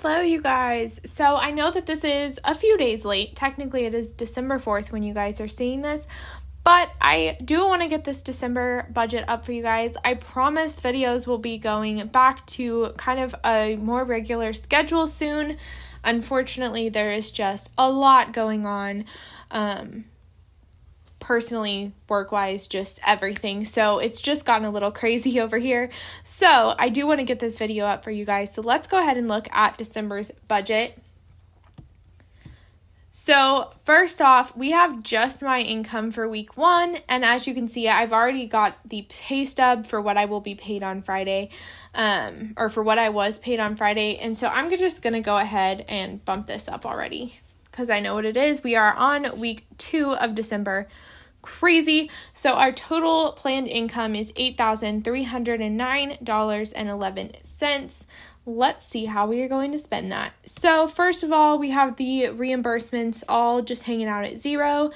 Hello, you guys. So I know that this is a few days late. Technically, it is December 4th when you guys are seeing this, but I do want to get this December budget up for you guys. I promise videos will be going back to kind of a more regular schedule soon. Unfortunately, there is just a lot going on. Personally, work-wise, just everything. So it's just gotten a little crazy over here. So I do want to get this video up for you guys. So let's go ahead and look at December's budget. So first off, we have just my income for week 1. And as you can see, I've already got the pay stub for what I will be paid on Friday, or for what I was paid on Friday. And so I'm just going to go ahead and bump this up already because I know what it is. We are on week 2 of December. Crazy. So our total planned income is $8,309.11. Let's see how we are going to spend that. So first of all, we have the reimbursements all just hanging out at 0,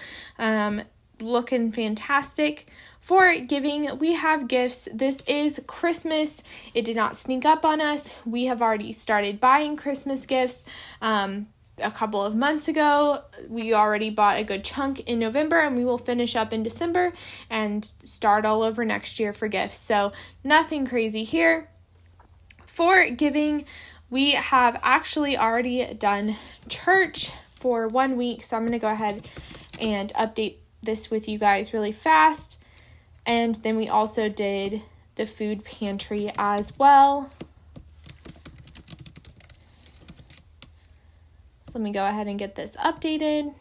looking fantastic. For giving, we have gifts. This is Christmas. It did not sneak up on us. We have already started buying Christmas gifts. A couple of months ago, we already bought a good chunk in November, and we will finish up in December and start all over next year for gifts. So nothing crazy here. For giving, we have actually already done church for 1 week, so I'm going to go ahead and update this with you guys really fast. And then we also did the food pantry as well. Let me go ahead and get this updated.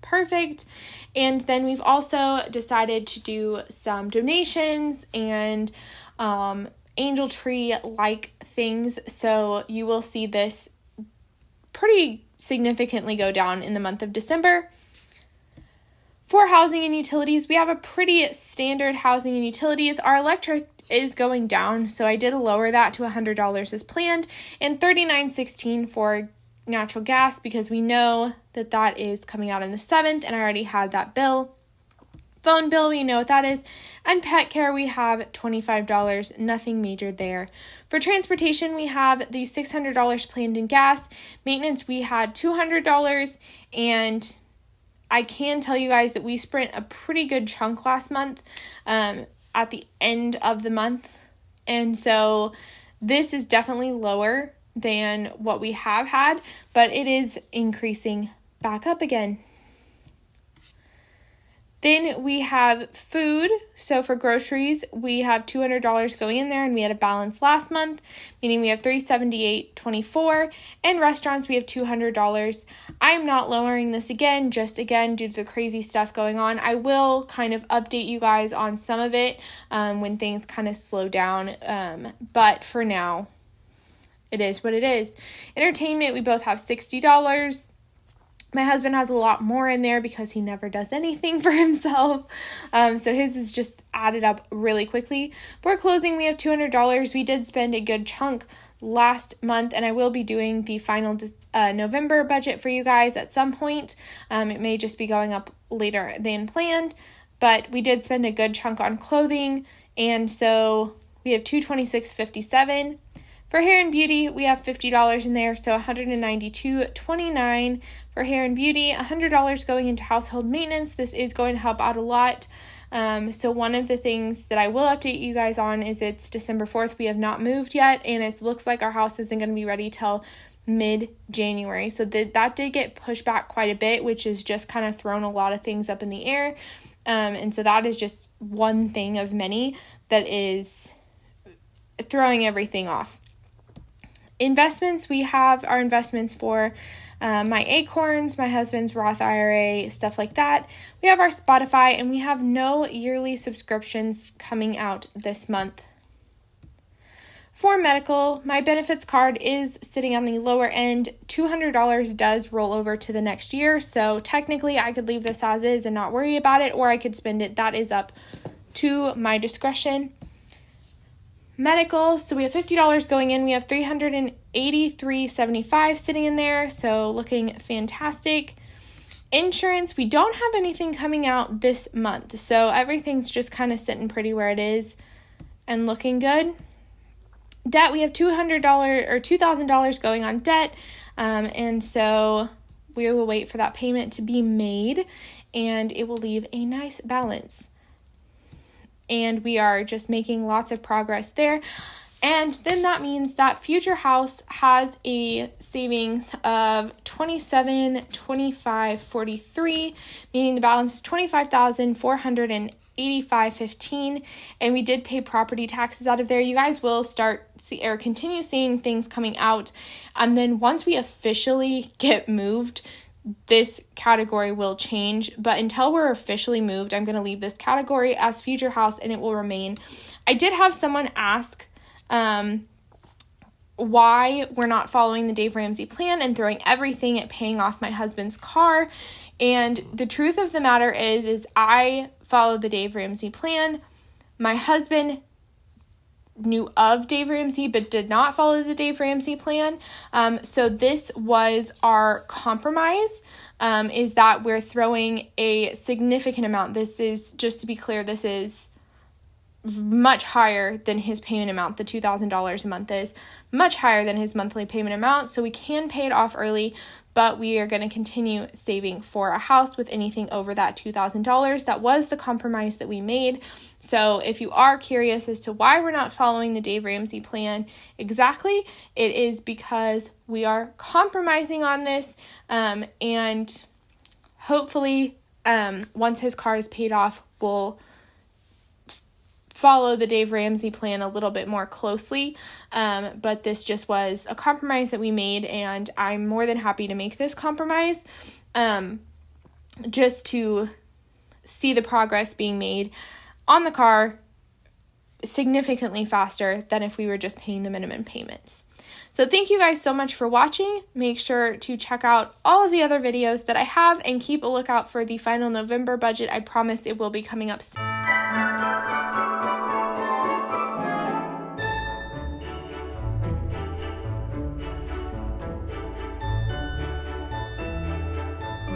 Perfect. And then we've also decided to do some donations and angel tree like things. So you will see this pretty significantly go down in the month of December. For housing and utilities, we have a pretty standard housing and utilities. Our electric is going down, so I did lower that to $100 as planned, and $39.16 for natural gas because we know that that is coming out on the 7th, and I already had that bill. Phone bill, we know what that is. And pet care, we have $25, nothing major there. For transportation, we have the $600 planned in gas. Maintenance, we had $200, and I can tell you guys that we spent a pretty good chunk last month at the end of the month, and so this is definitely lower than what we have had, but it is increasing back up again. Then we have food. So for groceries, we have $200 going in there, and we had a balance last month, meaning we have $378.24. And restaurants, we have $200. I'm not lowering this again, just again due to the crazy stuff going on. I will kind of update you guys on some of it when things kind of slow down, but for now, it is what it is. Entertainment, we both have $60. My husband has a lot more in there because he never does anything for himself. So his is just added up really quickly. For clothing, we have $200. We did spend a good chunk last month, and I will be doing the final November budget for you guys at some point. It may just be going up later than planned, but we did spend a good chunk on clothing, and so we have $226.57. For hair and beauty, we have $50 in there, so $192.29 for hair and beauty, $100 going into household maintenance. This is going to help out a lot. So one of the things that I will update you guys on is it's December 4th. We have not moved yet, and it looks like our house isn't going to be ready till mid-January. So that did get pushed back quite a bit, which has just kind of thrown a lot of things up in the air. And so that is just one thing of many that is throwing everything off. Investments, we have our investments for my Acorns, my husband's Roth IRA, stuff like that. We have our Spotify, and we have no yearly subscriptions coming out this month. For medical, my benefits card is sitting on the lower end. $200 does roll over to the next year, so technically I could leave this as is and not worry about it, or I could spend it. That is up to my discretion. Medical, so we have $50 going in. We have $383.75 sitting in there, so looking fantastic. Insurance, we don't have anything coming out this month, so everything's just kind of sitting pretty where it is and looking good. debt. We have $200 or $2,000 going on debt, and so we will wait for that payment to be made, and it will leave a nice balance. And we are just making lots of progress there. And then that means that Future House has a savings of $27,2543, meaning the balance is $25,485.15, and we did pay property taxes out of there. You guys will continue seeing things coming out, and then once we officially get moved, this category will change, but until we're officially moved, I'm going to leave this category as Future House, and it will remain. I did have someone ask why we're not following the Dave Ramsey plan and throwing everything at paying off my husband's car. And the truth of the matter is I followed the Dave Ramsey plan. My husband knew of Dave Ramsey but did not follow the Dave Ramsey plan. So this was our compromise, is that we're throwing a significant amount. This is, just to be clear, this is much higher than his payment amount. The $2,000 a month is much higher than his monthly payment amount, so we can pay it off early, but we are going to continue saving for a house with anything over that $2,000. That was the compromise that we made. So if you are curious as to why we're not following the Dave Ramsey plan exactly, it is because we are compromising on this, and hopefully once his car is paid off, we'll follow the Dave Ramsey plan a little bit more closely, but this just was a compromise that we made, and I'm more than happy to make this compromise just to see the progress being made on the car significantly faster than if we were just paying the minimum payments. So thank you guys so much for watching. Make sure to check out all of the other videos that I have and keep a lookout for the final November budget. I promise it will be coming up soon.